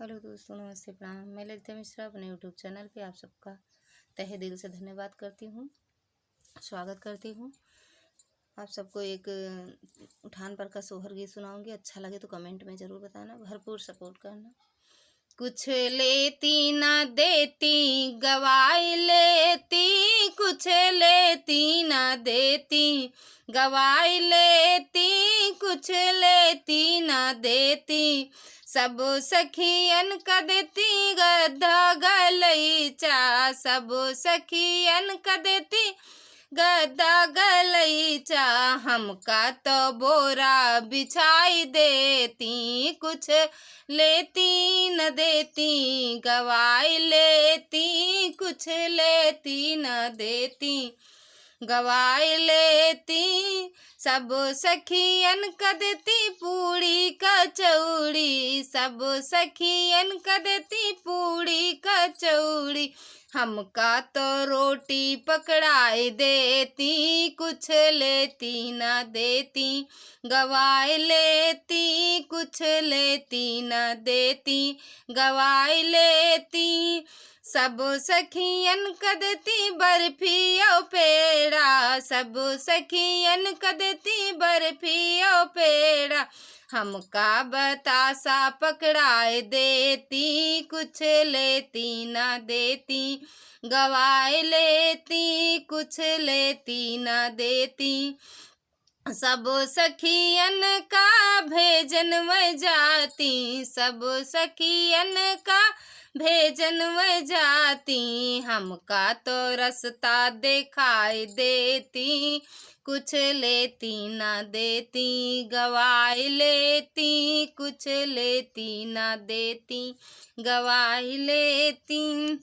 Hello दोस्तों, नमस्ते, प्रणाम। मैं ललिता मिश्रा अपने यूट्यूब चैनल पे आप सबका तहे दिल से धन्यवाद करती हूँ, स्वागत करती हूँ। आप सबको एक उठान पर का सोहर गीत सुनाऊंगी। अच्छा लगे तो कमेंट में ज़रूर बताना, भरपूर सपोर्ट करना। कुछ लेती न देती गवाई लेती, कुछ लेती न देती गवाई लेती, कुछ लेती न देती। सब सखियन का देती गद्दा गलईचा, सब सखियन का देती गद्दा गलईचा। हमका तो बोरा बिछाई देती, कुछ लेती न देती गवाई लेती, कुछ लेती न देती गवाई लेती। सब सखियन का देती पूड़ी कचौड़ी, सब सखियन का देती पूड़ी कचौड़ी। हमका तो रोटी पकड़ाई देती, कुछ लेती न देती गवाई लेती, कुछ लेती न देती गवाई लेती। सब सखियन का देती बर्फी और पेड़ा, सब सखियन का देती बर्फी और पेड़ा। हमका बतासा पकड़ाए देती, कुछ लेती न देती गवाई लेती, कुछ लेती न देती। सब सखियन का भेजन में जाती, सब सखियन का भेजन में जाती। हमका तो रास्ता दिखाई देती, कुछ लेती न देती गवाई लेती, कुछ लेती न देती गवाई लेती।